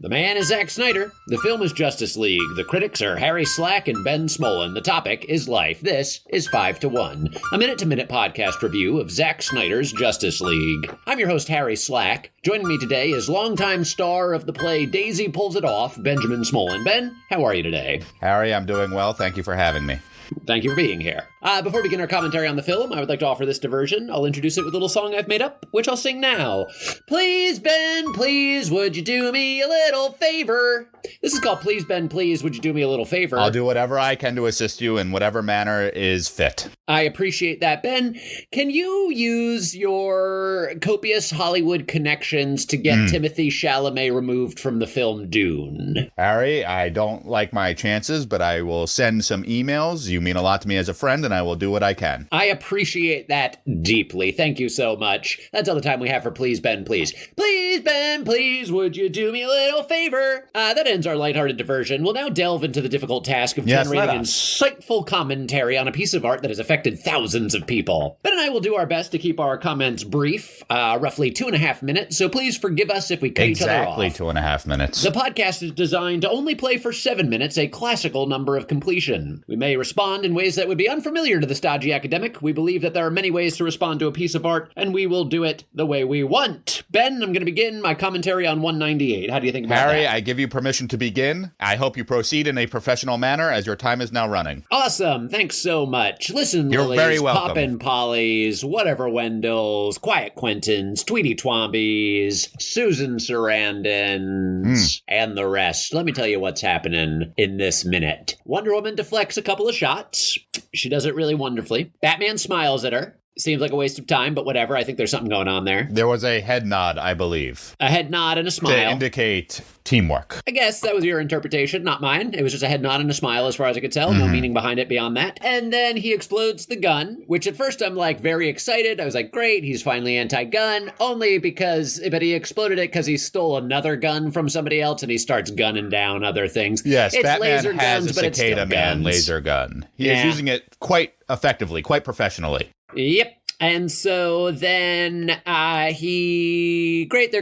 The man is Zack Snyder. The film is Justice League. The critics are Harry Slack and Ben Smolin. The topic is life. This is 5 to 1, a minute-to-minute podcast review of Zack Snyder's Justice League. I'm your host, Harry Slack. Joining me today is longtime star of the play Daisy Pulls It Off, Benjamin Smolin. Ben, how are you today? Harry, I'm doing well. Thank you for having me. Thank you for being here. Before we begin our commentary on the film, I would like to offer this diversion. I'll introduce it with a little song I've made up, which I'll sing now. Please, Ben, please, would you do me a little favor? This is called Please, Ben, please, would you do me a little favor? I'll do whatever I can to assist you in whatever manner is fit. I appreciate that. Ben, can you use your copious Hollywood connections to get Timothée Chalamet removed from the film Dune? Harry, I don't like my chances, but I will send some emails. You mean a lot to me as a friend, and I will do what I can. I appreciate that deeply. Thank you so much. That's all the time we have for Please, Ben, please. Please, Ben, please, would you do me a little favor? That ends our lighthearted diversion. We'll now delve into the difficult task of generating insightful commentary on a piece of art that has affected thousands of people. Ben and I will do our best to keep our comments brief, roughly 2.5 minutes, so please forgive us if we cut each other off. Exactly 2.5 minutes. The podcast is designed to only play for 7 minutes, a classical number of completion. We may respond in ways that would be unfamiliar to the stodgy academic. We believe that there are many ways to respond to a piece of art, and we will do it the way we want. Ben, I'm going to begin my commentary on 198. How do you think about Harry, that? I give you permission to begin. I hope you proceed in a professional manner, as your time is now running. Awesome. Thanks so much. Listen, You're Lilies, very welcome. Poppin' Pollies, Whatever Wendells, Quiet Quentins, Tweety Twombies, Susan Sarandons, and the rest. Let me tell you what's happening in this minute. Wonder Woman deflects a couple of shots. She does it really wonderfully. Batman smiles at her. Seems like a waste of time, but whatever. I think there's something going on there. There was a head nod, I believe. A head nod and a smile. To indicate teamwork. I guess that was your interpretation, not mine. It was just a head nod and a smile as far as I could tell. No meaning behind it beyond that. And then he explodes the gun, which at first I'm like very excited. I was like, great, he's finally anti-gun. Only because, but he exploded it because he stole another gun from somebody else and he starts gunning down other things. Yes, it's Batman laser has guns, a but it's still Cicada Man guns. laser gun. He is using it quite effectively, quite professionally. Yep. And so then they're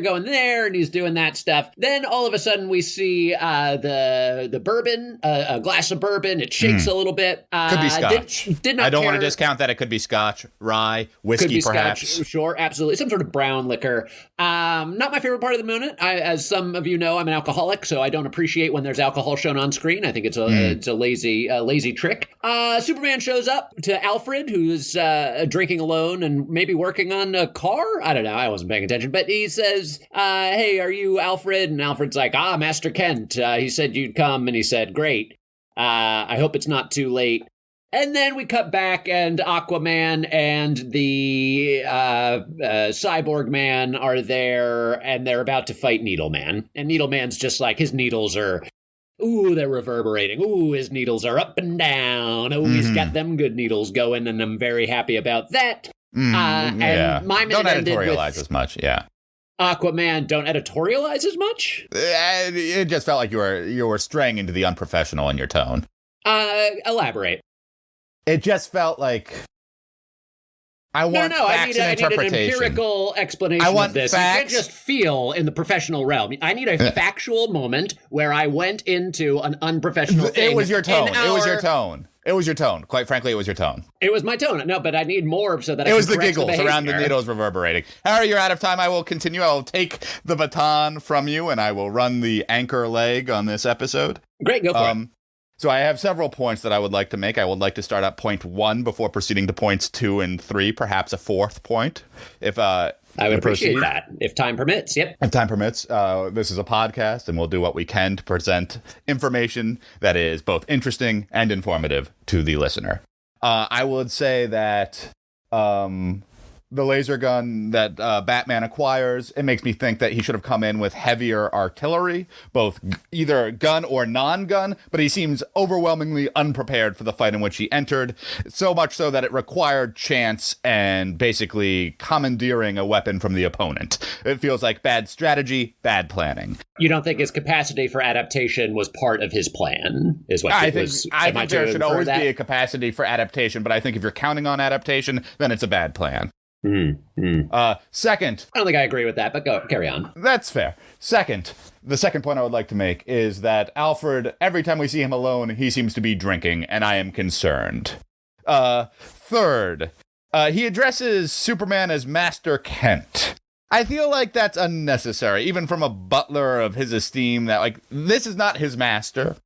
going there and he's doing that stuff. Then all of a sudden we see the bourbon, a glass of bourbon. It shakes a little bit. Could be scotch. Did not I don't care. want to discount that. It could be scotch, rye, Could whiskey, be perhaps. Scotch, sure, absolutely. Some sort of brown liquor. Not my favorite part of the moment. As some of you know, I'm an alcoholic, so I don't appreciate when there's alcohol shown on screen. I think it's a lazy trick. Superman shows up to Alfred, who's drinking alone and maybe working on a car. I don't know. I wasn't paying attention. But he says, hey, are you Alfred? And Alfred's like, Master Kent. He said you'd come. And he said, great. I hope it's not too late. And then we cut back and Aquaman and the Cyborg Man are there and they're about to fight Needleman. And Needleman's just like, his needles are... Ooh, they're reverberating. Ooh, his needles are up and down. Oh, he's got them good needles going, and I'm very happy about that. And my minute don't ended editorialize with as much, yeah. Aquaman, don't editorialize as much? It just felt like you were straying into the unprofessional in your tone. Elaborate. It just felt like... I want facts and interpretation. I need an empirical explanation of this. Facts. You can't just feel in the professional realm. I need a factual moment where I went into an unprofessional thing. It was your tone. It was your tone. Quite frankly, it was your tone. It was my tone. No, but I need more so that it was the giggles around the needles reverberating. Harry, you're out of time. I will continue. I will take the baton from you, and I will run the anchor leg on this episode. Great, go for it. So I have several points that I would like to make. I would like to start at point 1 before proceeding to points 2 and 3, perhaps a fourth point. I would appreciate that, if time permits. Yep. If time permits. This is a podcast, and we'll do what we can to present information that is both interesting and informative to the listener. I would say that the laser gun that Batman acquires, it makes me think that he should have come in with heavier artillery, both either gun or non-gun, but he seems overwhelmingly unprepared for the fight in which he entered, so much so that it required chance and basically commandeering a weapon from the opponent. It feels like bad strategy, bad planning. You don't think his capacity for adaptation was part of his plan, is what I think there should always be a capacity for adaptation, but I think if you're counting on adaptation, then it's a bad plan. Second, I don't think I agree with that, but carry on. that's fair. Second, the second point I would like to make is that Alfred, every time we see him alone, he seems to be drinking, and I am concerned. Third, he addresses Superman as Master Kent. I feel like that's unnecessary, even from a butler of his esteem, that, like, this is not his master.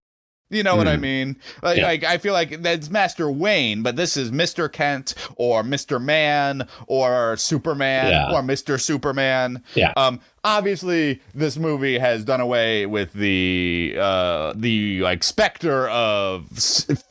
You know what I mean? Like, I feel like that's Master Wayne, but this is Mr. Kent or Mr. Man or Superman or Mr. Superman. Yeah. Obviously, this movie has done away with the like specter of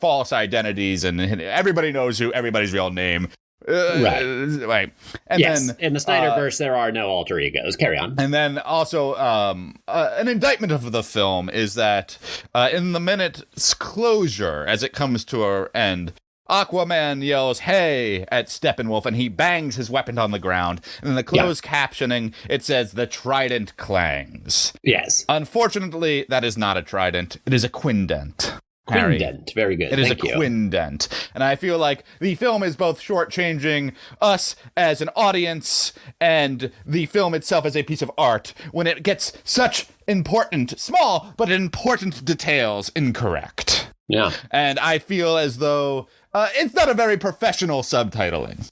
false identities, and everybody knows who everybody's real name. Right. And yes, then in the Snyderverse, there are no alter egos. Carry on. And then also, an indictment of the film is that in the minute's closure, as it comes to an end, Aquaman yells, "Hey!" at Steppenwolf, and he bangs his weapon on the ground. And in the closed captioning, it says, "The trident clangs." Yes. Unfortunately, that is not a trident. It is a quindent. Quindent. Very good. It is a quindent. And I feel like the film is both shortchanging us as an audience and the film itself as a piece of art when it gets such important, small, but important details incorrect. Yeah. And I feel as though it's not a very professional subtitling.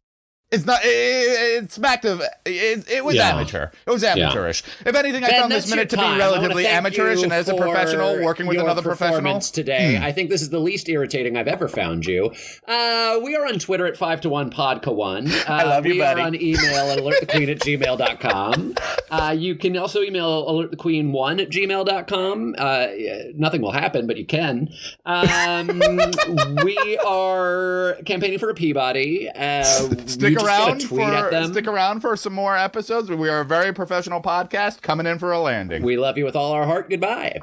It's not. It smacked of. It was amateur. It was amateurish. If anything, I found this minute to be relatively amateurish, and as a professional working with another professional today, I think this is the least irritating I've ever found you. We are on Twitter at 5to1podca1. I love you, buddy. We are on email at alertthequeen@gmail.com. You can also email alertthequeen1@gmail.com. Nothing will happen, but you can. We are campaigning for a Peabody. Stick around for some more episodes. We are a very professional podcast coming in for a landing. We love you with all our heart. Goodbye.